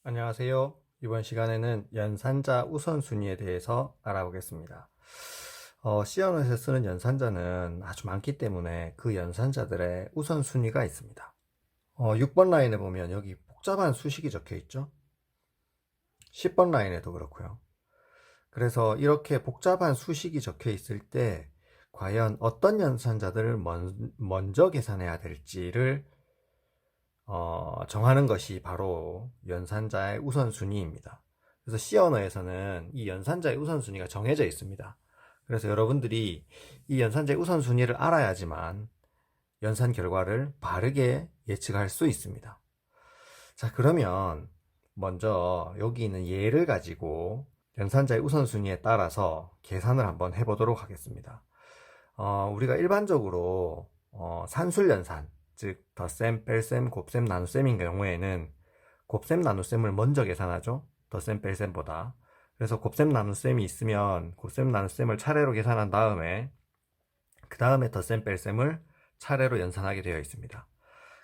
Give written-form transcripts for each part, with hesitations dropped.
안녕하세요. 이번 시간에는 연산자 우선순위에 대해서 알아보겠습니다. C언어에서 쓰는 연산자는 아주 많기 때문에 그 연산자들의 우선순위가 있습니다. 6번 라인에 보면 여기 복잡한 수식이 적혀 있죠. 10번 라인에도 그렇고요. 그래서 이렇게 복잡한 수식이 적혀 있을 때 과연 어떤 연산자들을 먼저 계산해야 될지를 정하는 것이 바로 연산자의 우선순위입니다. 그래서 C 언어에서는 이 연산자의 우선순위가 정해져 있습니다. 그래서 여러분들이 이 연산자의 우선순위를 알아야지만 연산 결과를 바르게 예측할 수 있습니다. 자, 그러면 먼저 여기 있는 예를 가지고 연산자의 우선순위에 따라서 계산을 한번 해보도록 하겠습니다. 우리가 일반적으로 산술연산, 즉 덧셈, 뺄셈, 곱셈, 나눗셈인 경우에는 곱셈, 나눗셈을 먼저 계산하죠. 덧셈, 뺄셈보다. 그래서 곱셈, 나눗셈이 있으면 곱셈, 나눗셈을 차례로 계산한 다음에 그 다음에 덧셈, 뺄셈을 차례로 연산하게 되어 있습니다.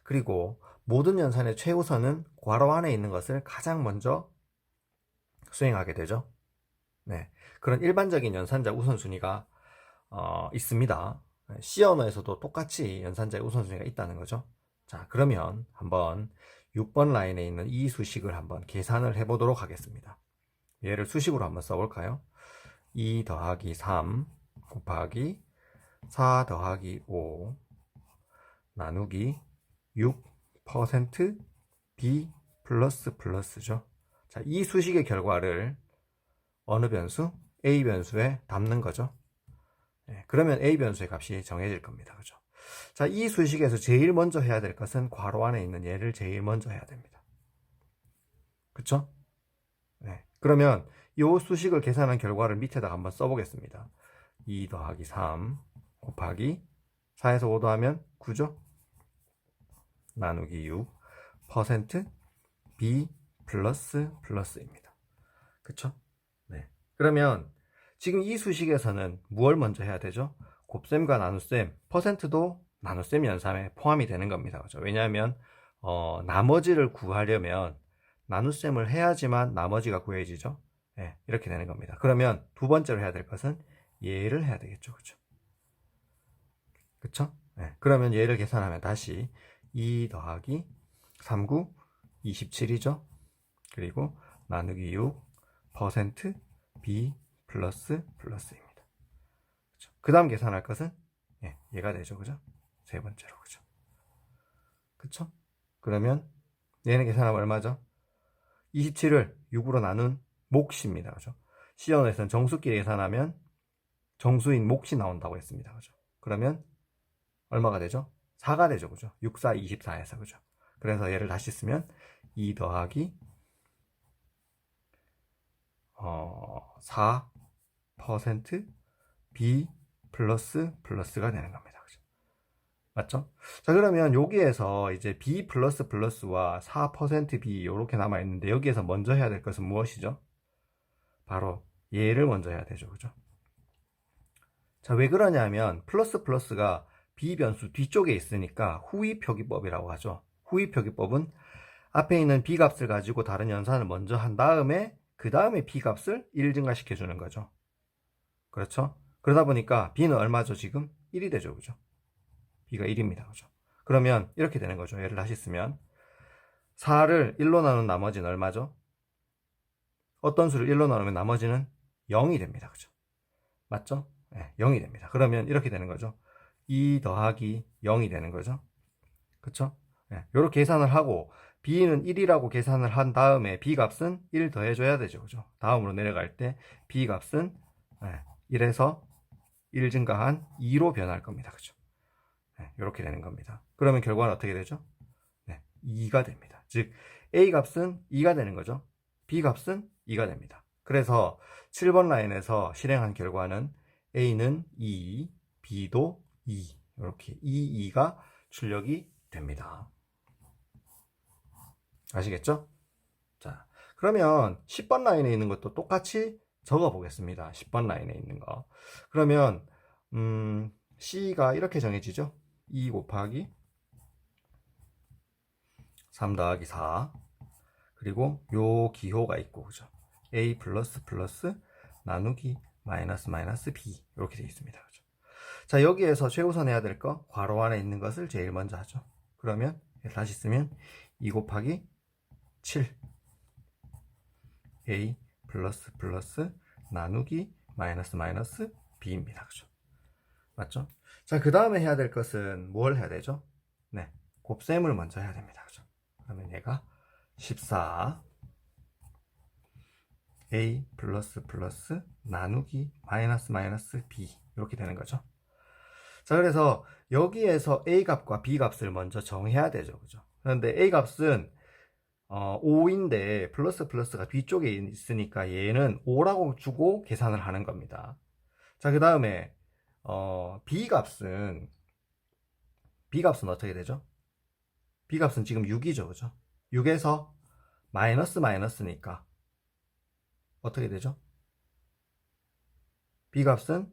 그리고 모든 연산의 최우선은 괄호 안에 있는 것을 가장 먼저 수행하게 되죠. 네, 그런 일반적인 연산자 우선순위가 있습니다. C 언어에서도 똑같이 연산자의 우선순위가 있다는 거죠. 자, 그러면 한번 6번 라인에 있는 이 수식을 한번 계산을 해보도록 하겠습니다. 얘를 수식으로 한번 써볼까요? 2 더하기 3 곱하기 4 더하기 5 나누기 6% B 플러스 플러스죠. 자, 이 수식의 결과를 어느 변수? A 변수에 담는 거죠. 네, 그러면 A 변수의 값이 정해질 겁니다. 그죠? 자, 이 수식에서 제일 먼저 해야 될 것은 괄호 안에 있는 얘를 제일 먼저 해야 됩니다. 그쵸? 네, 그러면 이 수식을 계산한 결과를 밑에다 한번 써보겠습니다. 2 더하기 3 곱하기 4에서 5 더하면 9죠? 나누기 6 퍼센트 B 플러스 플러스입니다. 그쵸? 네. 그러면 지금 이 수식에서는 무엇을 먼저 해야 되죠? 곱셈과 나눗셈, 퍼센트도 나눗셈 연산에 포함이 되는 겁니다. 그죠? 왜냐하면 나머지를 구하려면 나눗셈을 해야지만 나머지가 구해지죠. 네, 이렇게 되는 겁니다. 그러면 두 번째로 해야 될 것은 얘를 해야 되겠죠. 그죠? 그쵸? 네, 그러면 얘를 계산하면 다시 2 더하기 39, 27이죠. 그리고 나누기 6 퍼센트 B 플러스 플러스입니다. 그 다음 계산할 것은 얘가 되죠. 그죠? 세 번째로. 그죠? 그쵸? 그러면 얘는 계산하면 얼마죠? 27을 6으로 나눈 몫입니다. 그죠? C언어에서는 정수끼리 계산하면 정수인 몫이 나온다고 했습니다. 그죠? 그러면 얼마가 되죠? 4가 되죠. 그죠? 6, 4, 24에서. 그죠? 그래서 얘를 다시 쓰면 2 더하기 4% B 플러스 플러스가 되는 겁니다. 그죠? 맞죠? 자, 그러면 여기에서 이제 B 플러스 플러스와 4% B 이렇게 남아 있는데 여기에서 먼저 해야 될 것은 무엇이죠? 바로 얘를 먼저 해야 되죠. 그죠? 자, 왜 그러냐면 플러스 플러스가 B 변수 뒤쪽에 있으니까 후위 표기법이라고 하죠. 후위 표기법은 앞에 있는 B 값을 가지고 다른 연산을 먼저 한 다음에 그 다음에 B 값을 1 증가시켜 주는 거죠. 그렇죠? 그러다 보니까 B는 얼마죠? 지금 1이 되죠. 그죠? B가 1입니다. 그죠? 그러면 이렇게 되는 거죠. 얘를 다시 쓰면 4를 1로 나눈 나머지는 얼마죠? 어떤 수를 1로 나누면 나머지는 0이 됩니다. 그죠? 맞죠? 네, 0이 됩니다. 그러면 이렇게 되는 거죠. 2 더하기 0이 되는 거죠. 그쵸? 네, 이렇게 계산을 하고 B는 1이라고 계산을 한 다음에 B 값은 1 더해줘야 되죠. 그죠? 다음으로 내려갈 때 B 값은 1에서 1 증가한 2로 변할 겁니다. 그죠? 네, 이렇게 되는 겁니다. 그러면 결과는 어떻게 되죠? 네, 2가 됩니다. 즉 A 값은 2가 되는 거죠. B 값은 2가 됩니다. 그래서 7번 라인에서 실행한 결과는 A는 2, B도 2 이렇게 2, 2가 출력이 됩니다. 아시겠죠? 자, 그러면 10번 라인에 있는 것도 똑같이 적어 보겠습니다. 10번 라인에 있는 거. 그러면 C가 이렇게 정해지죠? 2 곱하기 3 더하기 4 그리고 요 기호가 있고, 그죠? a 플러스 플러스 나누기 마이너스 마이너스 b 이렇게 되어 있습니다. 그죠? 자, 여기에서 최우선 해야 될 거 괄호 안에 있는 것을 제일 먼저 하죠. 그러면 다시 쓰면 2 곱하기 7 a 플러스 플러스 나누기 마이너스 마이너스 b입니다. 그죠? 맞죠? 자, 그 다음에 해야 될 것은 뭘 해야 되죠? 네, 곱셈을 먼저 해야 됩니다. 그죠? 그러면 얘가 14 a 플러스 플러스 나누기 마이너스 마이너스 b 이렇게 되는 거죠. 자, 그래서 여기에서 a 값과 b 값을 먼저 정해야 되죠. 그죠? 그런데 a 값은 5인데 플러스 플러스가 뒤쪽에 있으니까 얘는 5라고 주고 계산을 하는 겁니다. 자, 그 다음에 b 값은 어떻게 되죠? b 값은 지금 6이죠. 그죠? 6에서 마이너스 마이너스니까 어떻게 되죠? b 값은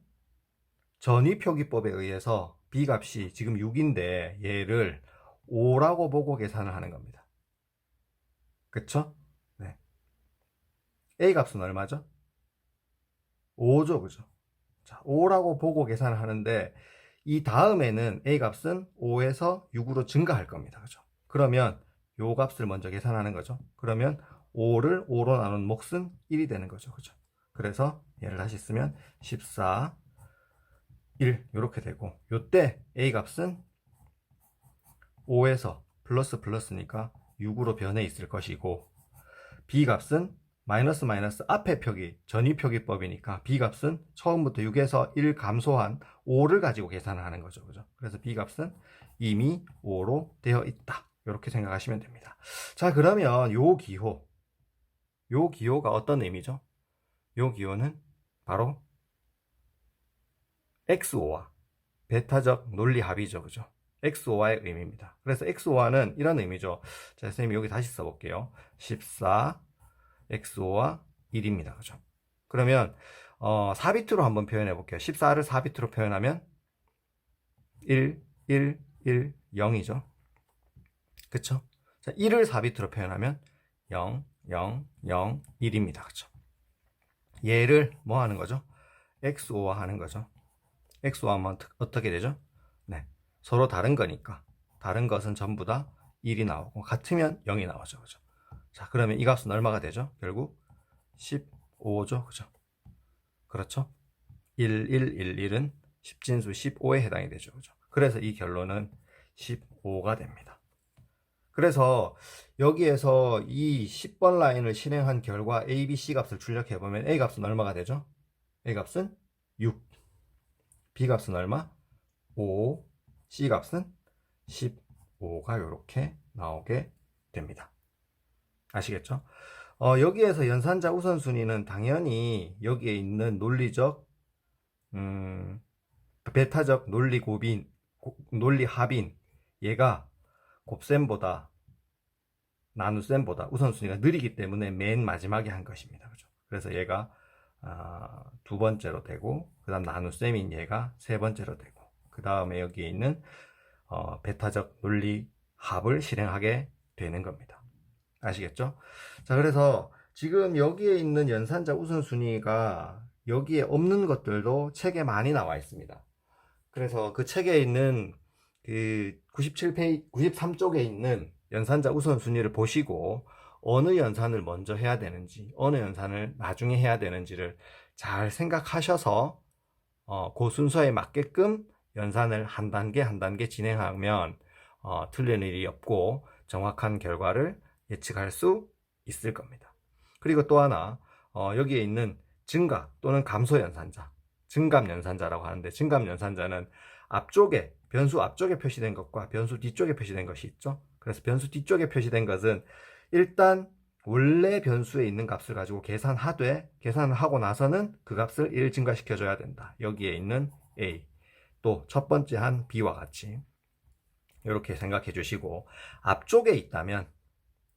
전위표기법에 의해서 b 값이 지금 6인데 얘를 5라고 보고 계산을 하는 겁니다. 그쵸? 네. a 값은 얼마죠? 5죠. 그죠? 자, 5라고 보고 계산을 하는데 이 다음에는 a 값은 5에서 6으로 증가할 겁니다. 그죠? 그러면 요 값을 먼저 계산하는 거죠. 그러면 5를 5로 나눈 몫은 1이 되는 거죠. 그죠? 그래서 얘를 다시 쓰면 14 1 이렇게 되고, 요때 a 값은 5에서 플러스 플러스니까 6으로 변해 있을 것이고, b 값은 마이너스 마이너스 앞에 표기 전위표기법이니까 b 값은 처음부터 6에서 1 감소한 5를 가지고 계산을 하는 거죠. 그죠? 그래서 b 값은 이미 5로 되어 있다. 이렇게 생각하시면 됩니다. 자, 그러면 요 기호가 어떤 의미죠? 요 기호는 바로 XO와 베타적 논리 합이죠. 그죠? XO와의 의미입니다. 그래서 XO와는 이런 의미죠. 자, 선생님이 여기 다시 써볼게요. 14 XO와 1입니다. 그죠? 그러면 4비트로 한번 표현해 볼게요. 14를 4비트로 표현하면 1, 1, 1, 0이죠. 그쵸? 자, 1을 4비트로 표현하면 0, 0, 0, 1입니다. 그쵸? 얘를 뭐 하는 거죠? XO와 하는 거죠. XO하면 어떻게 되죠? 네, 서로 다른 거니까 다른 것은 전부 다 1이 나오고 같으면 0이 나오죠. 그죠? 자, 그러면 이 값은 얼마가 되죠? 결국 15죠. 그죠? 그렇죠? 1, 1, 1, 1은 10진수 15에 해당이 되죠. 그죠? 그래서 이 결론은 15가 됩니다. 그래서 여기에서 이 10번 라인을 실행한 결과 A, B, C 값을 출력해보면 A 값은 얼마가 되죠? A 값은 6, B 값은 얼마? 5, C 값은 15가 이렇게 나오게 됩니다. 아시겠죠? 여기에서 연산자 우선순위는 당연히 여기에 있는 논리적, 베타적 논리 합인, 얘가 곱셈보다 나눗셈보다 우선순위가 느리기 때문에 맨 마지막에 한 것입니다. 그죠? 그래서 얘가 두 번째로 되고, 그 다음 나눗셈인 얘가 세 번째로 되고, 그 다음에 여기에 있는 베타적 논리 합을 실행하게 되는 겁니다. 아시겠죠? 자, 그래서 지금 여기에 있는 연산자 우선순위가 여기에 없는 것들도 책에 많이 나와 있습니다. 그래서 그 책에 있는 그 97페이지, 93쪽에 있는 연산자 우선순위를 보시고 어느 연산을 먼저 해야 되는지, 어느 연산을 나중에 해야 되는지를 잘 생각하셔서 그 순서에 맞게끔 연산을 한 단계 한 단계 진행하면 틀린 일이 없고 정확한 결과를 예측할 수 있을 겁니다. 그리고 또 하나, 여기에 있는 증가 또는 감소 연산자, 증감 연산자라고 하는데, 증감 연산자는 앞쪽에, 변수 앞쪽에 표시된 것과 변수 뒤쪽에 표시된 것이 있죠. 그래서 변수 뒤쪽에 표시된 것은 일단 원래 변수에 있는 값을 가지고 계산을 하고 나서는 그 값을 1 증가시켜 줘야 된다. 여기에 있는 A, 또 첫 번째 한 B와 같이 이렇게 생각해 주시고, 앞쪽에 있다면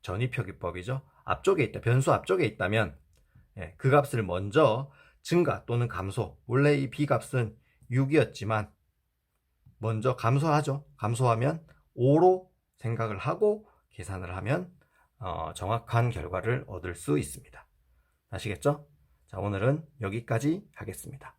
전위표기법이죠. 앞쪽에 있다, 변수 앞쪽에 있다면 그 값을 먼저 증가 또는 감소, 원래 이 B 값은 6이었지만 먼저 감소하죠. 감소하면 5로 생각을 하고 계산을 하면 정확한 결과를 얻을 수 있습니다. 아시겠죠? 자, 오늘은 여기까지 하겠습니다.